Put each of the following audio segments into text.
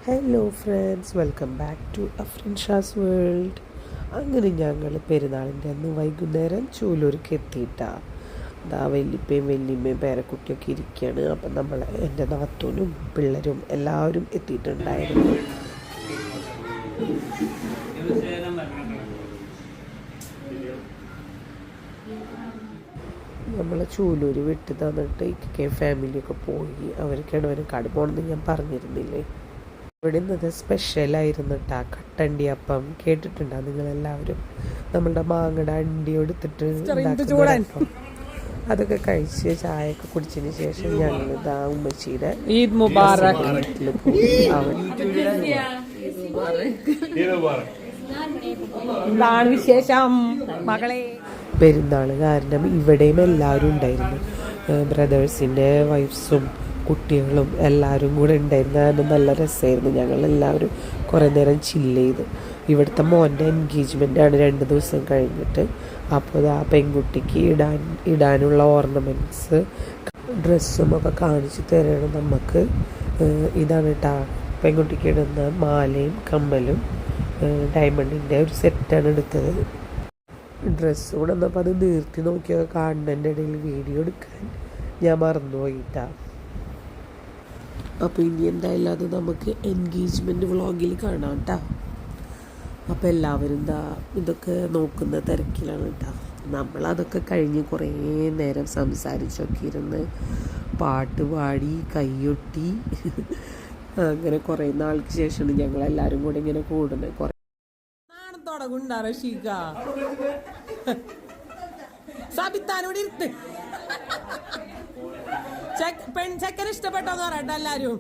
Hello friends, welcome back to Afrinsha's world. അങ്ങനെ ഞങ്ങൾ പെരുന്നാളിൻ്റെ അന്ന് വൈകുന്നേരം ചൂലൂർക്ക് എത്തിയിട്ടാണ്. അതാ വല്യപ്പയും വല്യമ്മയും പേരക്കുട്ടിയൊക്കെ ഇരിക്കുകയാണ്. അപ്പം നമ്മൾ എൻ്റെ നാത്തൂനും പിള്ളേരും എല്ലാവരും എത്തിയിട്ടുണ്ടായിരുന്നു. നമ്മൾ ചൂലൂർ വിട്ട് തന്നിട്ട് ഇക്കെ ഫാമിലിയൊക്കെ പോയി. അവർക്കാണ് അവനക്കാട് പോകണമെന്ന് ഞാൻ പറഞ്ഞിരുന്നില്ലേ. ഇവിടെ ഇന്നത് സ്പെഷ്യലായിരുന്നു കേട്ടോ. കട്ടണ്ടിയപ്പം കേട്ടിട്ടുണ്ടോ നിങ്ങളെല്ലാവരും? നമ്മളുടെ മാങ്ങയുടെ അണ്ടി എടുത്തിട്ട് അതൊക്കെ കഴിച്ച് ചായയൊക്കെ കുടിച്ചതിന് ശേഷം ഞങ്ങൾ ഇതാ ഉമ്മച്ചിയുടെ ഈദ് മുബാറക് വീട്ടിൽ പോയി. എന്താണ് വിശേഷം മകളെ? പെരുന്നാൾ കാരണം ഇവിടെയും എല്ലാവരും ഉണ്ടായിരുന്നു. ബ്രദേഴ്സിൻ്റെ വൈഫ്സും കുട്ടികളും എല്ലാവരും കൂടെ ഉണ്ടായിരുന്നു. നല്ല രസമായിരുന്നു. ഞങ്ങളെല്ലാവരും കുറേ നേരം ചില്ല് ചെയ്ത്. ഇവിടുത്തെ മോൻ്റെ എൻഗേജ്മെൻ്റാണ് 2 ദിവസം കഴിഞ്ഞിട്ട്. അപ്പോൾ ആ പെൺകുട്ടിക്ക് ഇടാനുള്ള ഓർണമെൻറ്റ്സ് ഡ്രസ്സും ഒക്കെ കാണിച്ചു തരണം നമുക്ക്. ഇതാണ് കേട്ടോ പെൺകുട്ടിക്ക് ഇടുന്ന മാലയും കമ്മലും ഡയമണ്ടിൻ്റെ ഒരു സെറ്റാണ് എടുത്തത്. ഡ്രസ്സ് കൂടെ വന്നപ്പോൾ അത് നിർത്തി നോക്കിയൊക്കെ കാണുന്നതിൻ്റെ ഇടയിൽ വീഡിയോ എടുക്കാൻ ഞാൻ മറന്നുപോയിട്ടാണ്. അപ്പോൾ ഇനി എന്തായാലും അത് നമുക്ക് എൻഗേജ്മെൻറ്റ് വ്ളോഗിൽ കാണാം കേട്ടോ. അപ്പോൾ എല്ലാവരും ഇതൊക്കെ നോക്കുന്ന തിരക്കിലാണ് കേട്ടോ. നമ്മളതൊക്കെ കഴിഞ്ഞ് കുറേ നേരം സംസാരിച്ചൊക്കെ ഇരുന്ന് പാട്ട് പാടി കൈയൊട്ടി അങ്ങനെ കുറേ നാൾക്ക് ശേഷമാണ് ഞങ്ങളെല്ലാവരും കൂടെ ഇങ്ങനെ കൂടുന്നത്. കുറേ സാബിത്താനോട് ഇരുത്ത് പെൺചക്കൻ ഇഷ്ടപ്പെട്ടോന്ന് പറയട്ടെ എല്ലാരും.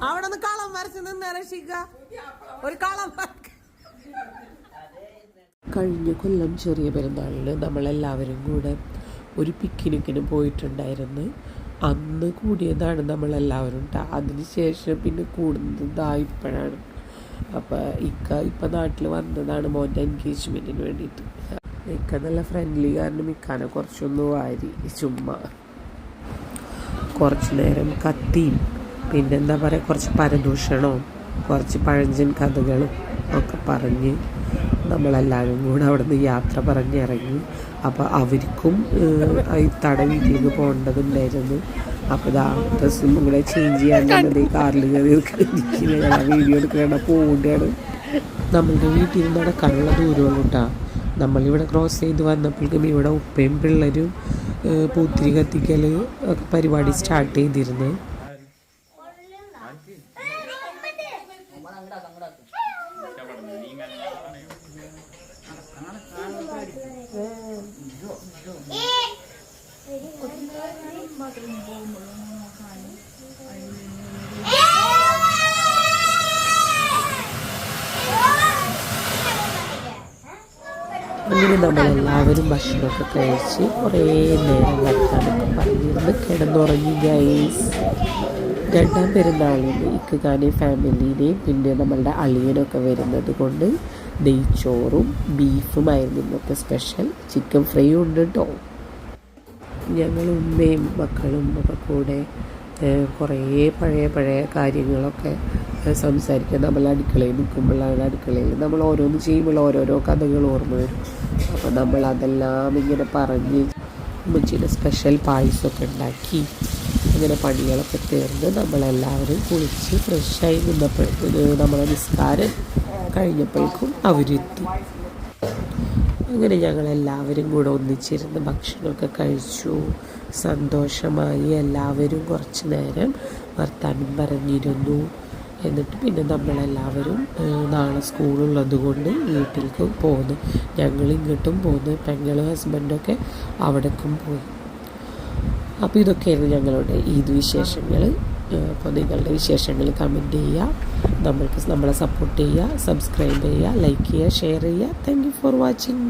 അവിടെ നിന്ന് കളം വരച്ച് നിന്ന് രക്ഷിക്ക ഒരു കളം. കഴിഞ്ഞ കൊല്ലം ചെറിയ പെരുന്നാളിന് നമ്മളെല്ലാവരും കൂടെ ഒരു പിക്നിക്കിന് പോയിട്ടുണ്ടായിരുന്നു. അന്ന് കൂടിയതാണ് നമ്മളെല്ലാവരും. അതിനുശേഷം പിന്നെ കൂടുന്നത് ഇപ്പോഴാണ്. അപ്പോൾ ഇപ്പം നാട്ടിൽ വന്നതാണ് മോൻ്റെ എൻഗേജ്മെൻറ്റിന് വേണ്ടിയിട്ട്. നല്ല ഫ്രണ്ട്ലി കാരണം ഇക്കാനെ കുറച്ചൊന്ന് വാരി ചുമ്മാ കുറച്ച് നേരം കത്തിയും പിന്നെന്താ പറയുക കുറച്ച് പരദൂഷണവും കുറച്ച് പഴഞ്ചൻ കഥകളും ഒക്കെ പറഞ്ഞ് നമ്മളെല്ലാവരും കൂടെ അവിടെ നിന്ന് യാത്ര പറഞ്ഞിറങ്ങി. അപ്പോൾ അവർക്കും വീട്ടിലേക്ക് പോകേണ്ടതുണ്ടായിരുന്നു. അപ്പോൾ ഡ്രസ്സും കൂടെ ചേഞ്ച് ചെയ്യാൻ കാറിൽ കയറി വീഡിയോ എടുക്കണ പോവുകയാണ്. നമ്മളുടെ വീട്ടിൽ നിന്ന് നടക്കാനുള്ള ദൂരമുള്ളൂ കേട്ടോ. നമ്മളിവിടെ ക്രോസ് ചെയ്ത് വന്നപ്പോഴേക്കും ഇവിടെ ഉപ്പയും പിള്ളേരും പൂത്തിരി കത്തിക്കൽ ഒക്കെ പരിപാടി സ്റ്റാർട്ട് ചെയ്തിരുന്നു. അങ്ങനെ നമ്മളെല്ലാവരും ഭക്ഷണമൊക്കെ കഴിച്ച് കുറേ നേരം വർത്താനൊക്കെ പറഞ്ഞിരുന്ന് കിടന്നുറങ്ങി ഗൈസ്. 2ാം പെരുന്നാളിന് ഇക്കാനെയും ഫാമിലിനെയും പിന്നെ നമ്മളുടെ അളിയനൊക്കെ വരുന്നത് കൊണ്ട് നെയ്ച്ചോറും ബീഫുമായിരുന്നു ഇന്നത്തെ സ്പെഷ്യൽ. ചിക്കൻ ഫ്രൈയും ഉണ്ട് കേട്ടോ. ഞങ്ങൾ ഉമ്മയും മക്കളും ഒക്കെ കൂടെ കുറേ പഴയ കാര്യങ്ങളൊക്കെ സംസാരിക്കുക. നമ്മൾ അടുക്കളയിൽ നിൽക്കുമ്പോഴാണ് അടുക്കളയിൽ നമ്മൾ ഓരോന്ന് ചെയ്യുമ്പോൾ ഓരോരോ കഥകൾ ഓർമ്മ വരും. അപ്പോൾ നമ്മൾ അതെല്ലാം ഇങ്ങനെ പറഞ്ഞ് ഉമ്മച്ചിയുടെ സ്പെഷ്യൽ പായസമൊക്കെ ഉണ്ടാക്കി അങ്ങനെ പണികളൊക്കെ തീർന്ന് നമ്മളെല്ലാവരും കുളിച്ച് ഫ്രഷായി നിന്നപ്പോഴേക്കും നമ്മളെ നിസ്കാരം കഴിഞ്ഞപ്പോഴേക്കും അവരെത്തി. അങ്ങനെ ഞങ്ങളെല്ലാവരും കൂടെ ഒന്നിച്ചിരുന്ന് ഭക്ഷണമൊക്കെ കഴിച്ചു. സന്തോഷമായി എല്ലാവരും കുറച്ച് നേരം വർത്താനം പറഞ്ഞിരുന്നു. എന്നിട്ട് പിന്നെ നമ്മളെല്ലാവരും നാളെ സ്കൂളുള്ളത് കൊണ്ട് വീട്ടിലേക്ക് പോന്നു. ഞങ്ങൾ ഇങ്ങോട്ടും പോന്നു. പെങ്ങളും ഹസ്ബൻഡൊക്കെ അവിടേക്കും പോയി. അപ്പോൾ ഇതൊക്കെയായിരുന്നു ഞങ്ങളുടെ ഈദ് വിശേഷങ്ങൾ. അപ്പോൾ നിങ്ങളുടെ വിശേഷങ്ങൾ കമൻറ്റ് ചെയ്യുക, നമ്മളെ സപ്പോർട്ട് ചെയ്യുക, സബ്സ്ക്രൈബ് ചെയ്യുക, ലൈക്ക് ചെയ്യുക, ഷെയർ ചെയ്യുക. Thank you for watching.